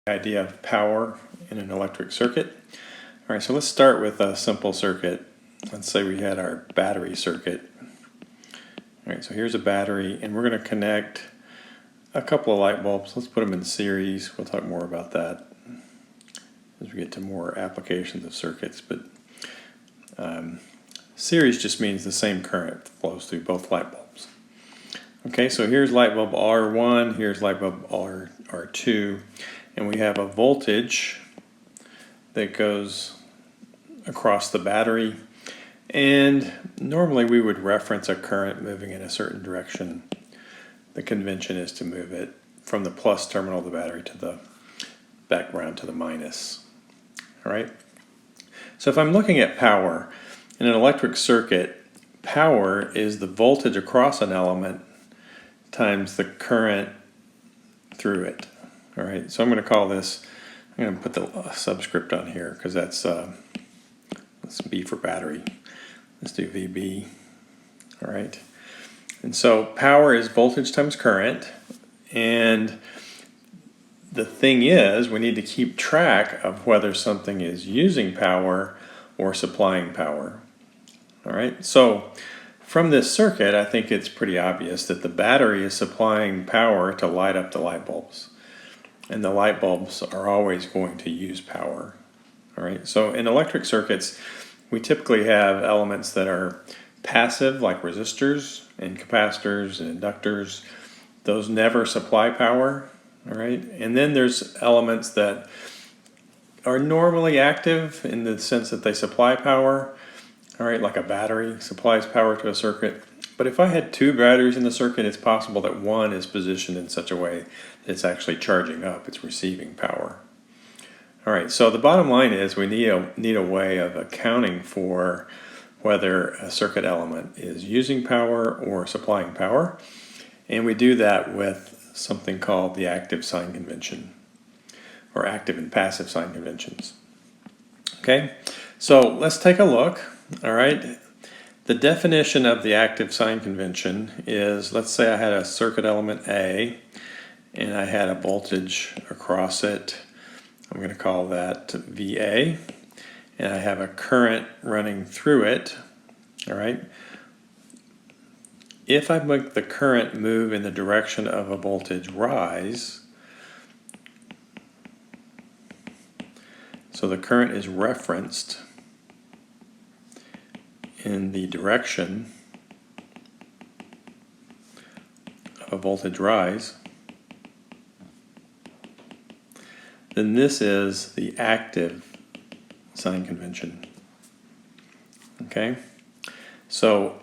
Idea of power in an electric circuit. All right, so let's start with a simple circuit. Let's say we had our battery circuit. All right, so here's a battery, and we're going to connect a couple of light bulbs. Let's put them in series. We'll talk more about that as we get to more applications of circuits. But series just means the same current flows through both light bulbs. Okay, so here's light bulb R1, here's light bulb R2, and we have a voltage that goes across the battery, and normally we would reference a current moving in a certain direction. The convention is to move it from the plus terminal of the battery to the background to the minus. All right, so if I'm looking at power in an electric circuit, power is the voltage across an element times the current through it. All right, so I'm going to call this, I'm going to put the subscript on here because that's B for battery. Let's do VB. All right, and so power is voltage times current, and the thing is we need to keep track of whether something is using power or supplying power. All right, so from this circuit, I think it's pretty obvious that the battery is supplying power to light up the light bulbs. And the light bulbs are always going to use power. All right, so in electric circuits, we typically have elements that are passive, like resistors and capacitors and inductors. Those never supply power. All right, and then there's elements that are normally active in the sense that they supply power. All right, like a battery supplies power to a circuit. But if I had two batteries in the circuit, it's possible that one is positioned in such a way that it's actually charging up, it's receiving power. All right, so the bottom line is we need a way of accounting for whether a circuit element is using power or supplying power. And we do that with something called the active sign convention, or active and passive sign conventions. Okay, so let's take a look. All right, the definition of the active sign convention is, let's say I had a circuit element A and I had a voltage across it. I'm going to call that VA, and I have a current running through it. All right, if I make the current move in the direction of a voltage rise, so the current is referenced in the direction of a voltage rise, then this is the active sign convention. Okay, so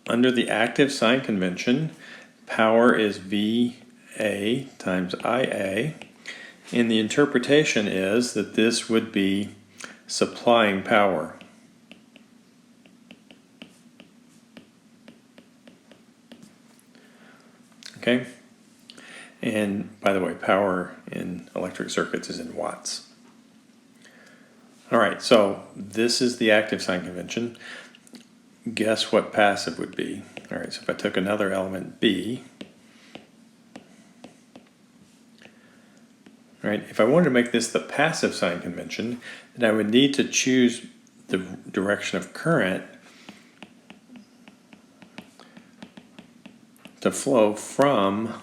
under the active sign convention, power is VA times IA, and the interpretation is that this would be supplying power. Okay, and by the way, power in electric circuits is in watts. All right, so this is the active sign convention. Guess what passive would be? All right, so if I took another element B, right, if I wanted to make this the passive sign convention, then I would need to choose the direction of current to flow from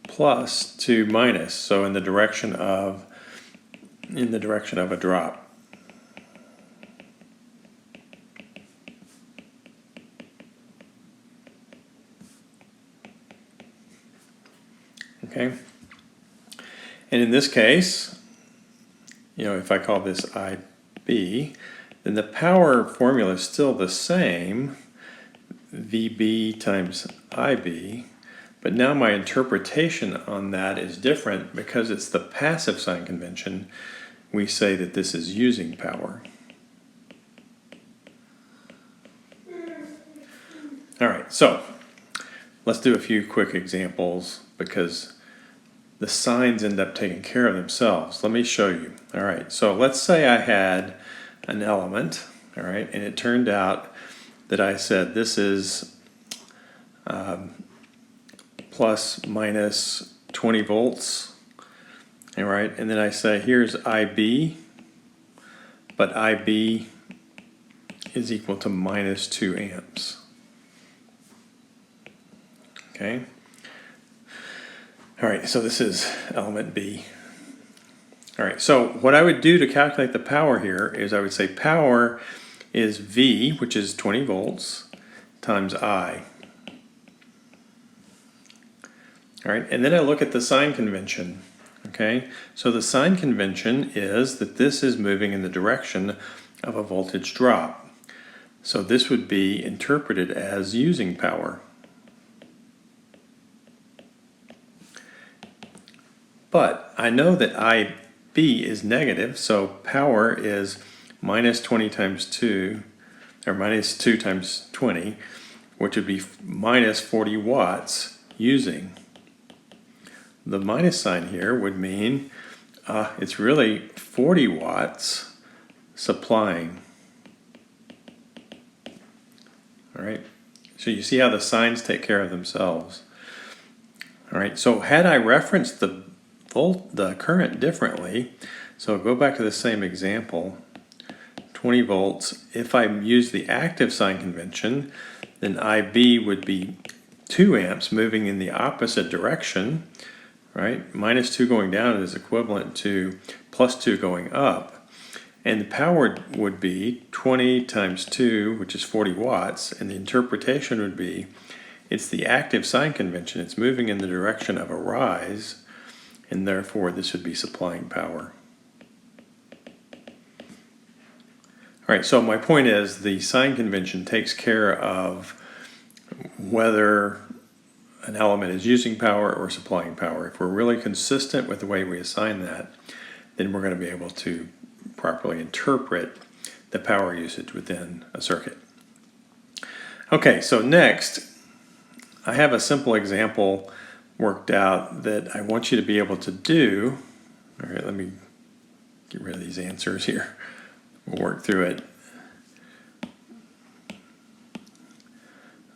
plus to minus, so in the direction of a drop. Okay, and in this case, if I call this IB, then the power formula is still the same, VB times IB, but now my interpretation on that is different because it's the passive sign convention. We say that this is using power. All right, so let's do a few quick examples because the signs end up taking care of themselves. Let me show you. All right, so let's say I had an element, all right, and it turned out that I said this is plus minus 20 volts all right, and then I say here's IB, but IB is equal to minus 2 amps. Okay. All right, so this is element B. All right, so what I would do to calculate the power here is I would say power is V, which is 20 volts, times I. All right, and then I look at the sign convention. Okay, so the sign convention is that this is moving in the direction of a voltage drop. So this would be interpreted as using power. But I know that IB is negative, so power is minus 20 times 2, or minus 2 times 20, which would be minus 40 watts using. The minus sign here would mean it's really 40 watts supplying. All right, so you see how the signs take care of themselves. All right, so had I referenced the current differently, so go back to the same example, 20 volts, if I use the active sign convention, then IB would be 2 amps moving in the opposite direction, right? Minus 2 going down is equivalent to plus 2 going up. And the power would be 20 times 2, which is 40 watts, and the interpretation would be it's the active sign convention. It's moving in the direction of a rise, and therefore this would be supplying power. All right, so my point is the sign convention takes care of whether an element is using power or supplying power. If we're really consistent with the way we assign that, then we're going to be able to properly interpret the power usage within a circuit. Okay, so next, I have a simple example worked out that I want you to be able to do. All right, let me get rid of these answers here. We'll work through it.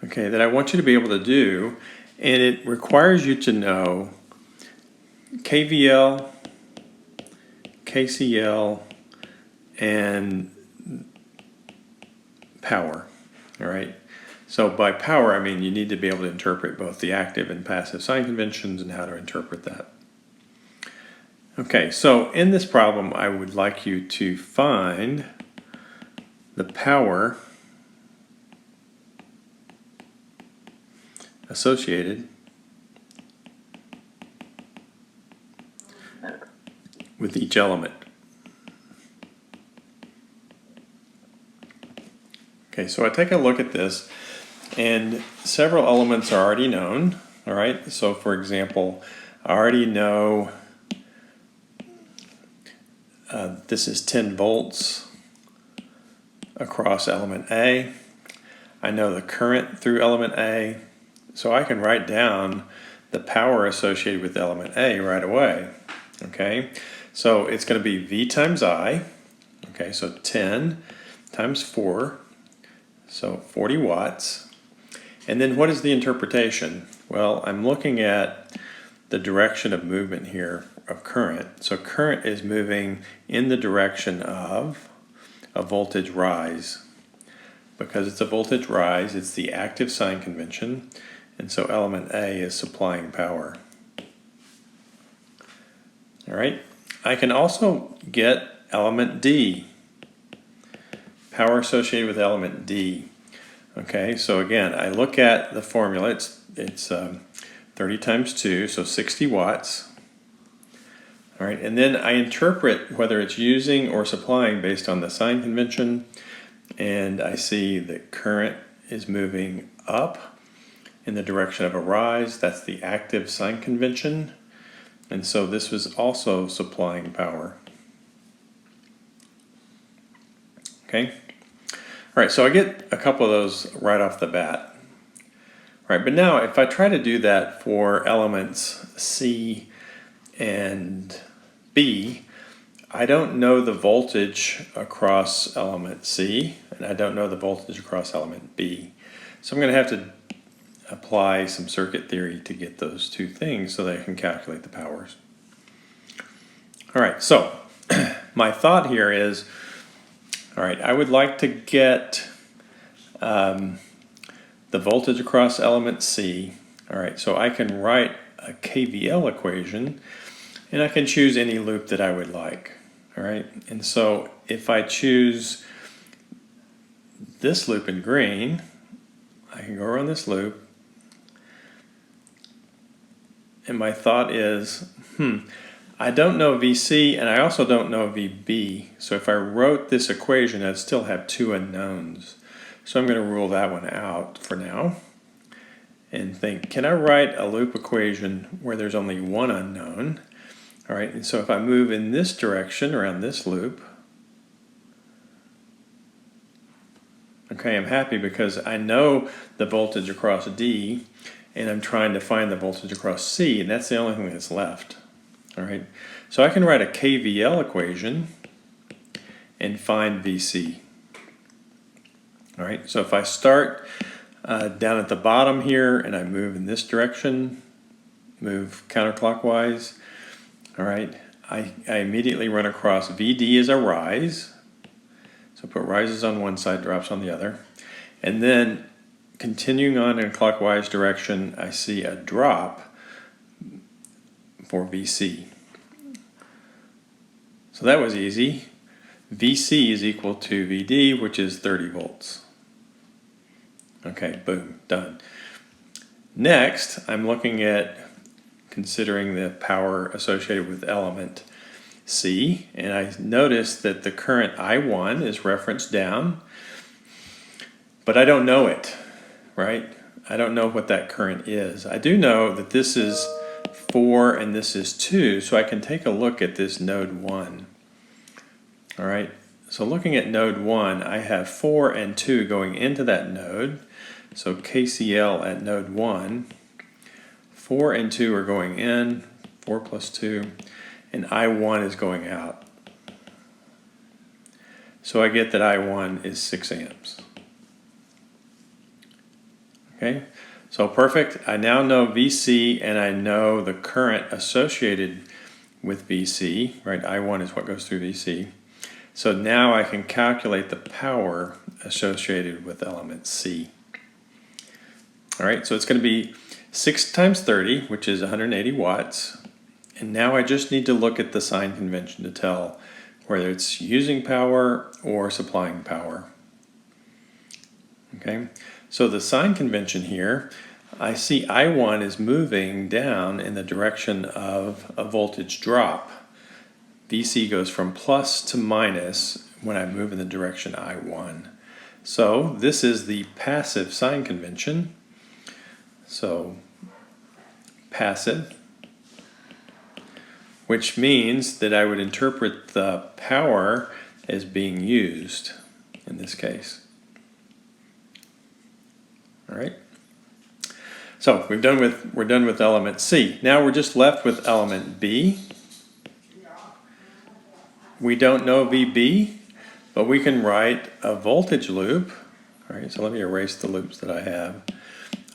Okay, that I want you to be able to do, and it requires you to know KVL, KCL, and power. All right. So by power, I mean you need to be able to interpret both the active and passive sign conventions and how to interpret that. Okay, so in this problem, I would like you to find the power associated with each element. Okay, so I take a look at this, and several elements are already known. All right, so for example, I already know this is 10 volts across element A. I know the current through element A, so I can write down the power associated with element A right away. Okay, so it's going to be V times I. Okay, so 10 times 4. So 40 watts. And then what is the interpretation? Well, I'm looking at the direction of movement here of current. So current is moving in the direction of a voltage rise. Because it's a voltage rise, it's the active sign convention, and so element A is supplying power. All right, I can also get element D. Power associated with element D. Okay, so again, I look at the formula. It's 30 times 2, so 60 watts. All right, and then I interpret whether it's using or supplying based on the sign convention, and I see that current is moving up in the direction of a rise. That's the active sign convention, and so this was also supplying power. Okay. All right, so I get a couple of those right off the bat. All right, but now if I try to do that for elements C and B, I don't know the voltage across element C, and I don't know the voltage across element B. So I'm going to have to apply some circuit theory to get those two things so that I can calculate the powers. All right, so my thought here is, all right, I would like to get the voltage across element C. All right, so I can write a KVL equation, and I can choose any loop that I would like. All right, and so if I choose this loop in green, I can go around this loop, and my thought is, I don't know VC and I also don't know VB, so if I wrote this equation I'd still have two unknowns. So I'm going to rule that one out for now and think, can I write a loop equation where there's only one unknown? All right, and so if I move in this direction around this loop, okay, I'm happy because I know the voltage across D and I'm trying to find the voltage across C, and that's the only thing that's left. All right, so I can write a KVL equation and find VC. All right, so if I start down at the bottom here and I move in this direction, move counterclockwise, all right, I immediately run across VD as a rise. So put rises on one side, drops on the other. And then continuing on in a clockwise direction, I see a drop for VC. So that was easy. VC is equal to VD, which is 30 volts. Okay, boom, done. Next, I'm looking at considering the power associated with element C, and I notice that the current I1 is referenced down, but I don't know it, right? I don't know what that current is. I do know that this is 4 and this is 2, so I can take a look at this node 1. All right, so looking at node 1, I have 4 and 2 going into that node, so KCL at node 1, 4 and 2 are going in, 4 plus 2, and I1 is going out. So I get that I1 is 6 amps. Okay, so perfect. I now know VC and I know the current associated with VC, right? I1 is what goes through VC. So now I can calculate the power associated with element C. All right, so it's going to be 6 times 30, which is 180 watts. And now I just need to look at the sign convention to tell whether it's using power or supplying power. Okay, so the sign convention here, I see I1 is moving down in the direction of a voltage drop. VC goes from plus to minus when I move in the direction I1. So this is the passive sign convention. So passive, which means that I would interpret the power as being used in this case. All right. So we're done with element C. Now we're just left with element B. We don't know VB, but we can write a voltage loop. All right, so let me erase the loops that I have.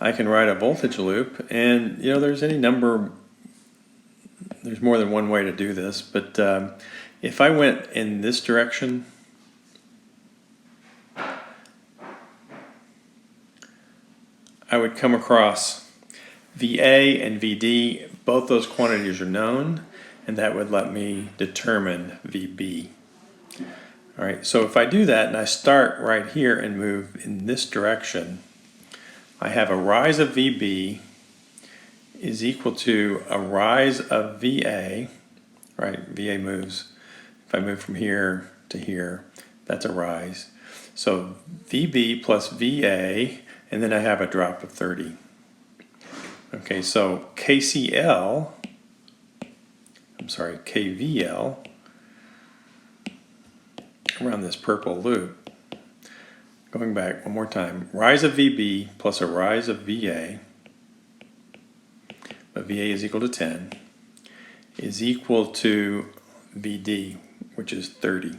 I can write a voltage loop, and you know, there's more than one way to do this, but if I went in this direction, I would come across VA and VD. Both those quantities are known, and that would let me determine VB. All right, so if I do that and I start right here and move in this direction, I have a rise of VB is equal to a rise of VA, right? VA moves. If I move from here to here, that's a rise. So VB plus VA, and then I have a drop of 30. Okay, so KVL, around this purple loop. Going back one more time, rise of VB plus a rise of VA, but VA is equal to 10, is equal to VD, which is 30.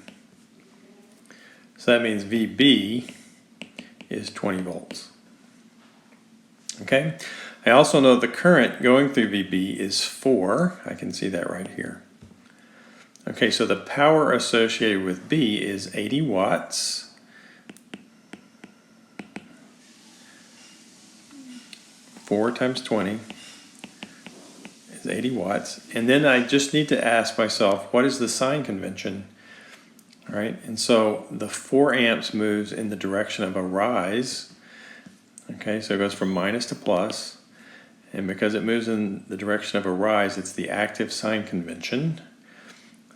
So that means VB is 20 volts. Okay, I also know the current going through VB is 4. I can see that right here. Okay, so the power associated with B is 80 watts. Four times 20 is 80 watts. And then I just need to ask myself, what is the sign convention? All right, and so the 4 amps moves in the direction of a rise. Okay, so it goes from minus to plus. And because it moves in the direction of a rise, it's the active sign convention.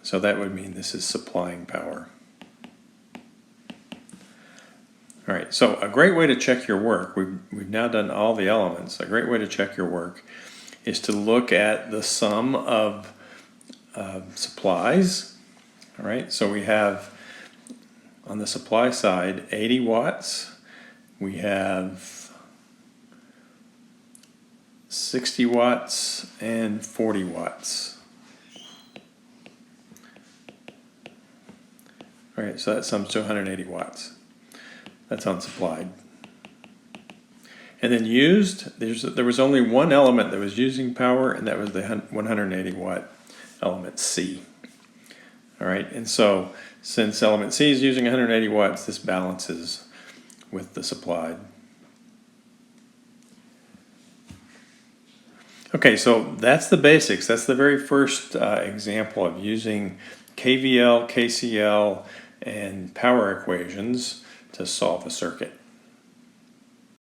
So that would mean this is supplying power. All right, so a great way to check your work, we've now done all the elements. A great way to check your work is to look at the sum of supplies. All right, so we have on the supply side 80 watts. We have 60 watts and 40 watts. All right, so that sums to 180 watts. That's unsupplied. And then used, there was only one element that was using power, and that was the 180 watt element C. All right, and so since element C is using 180 watts, this balances with the supplied. Okay, so that's the basics. That's the very first example of using KVL, KCL, and power equations to solve a circuit.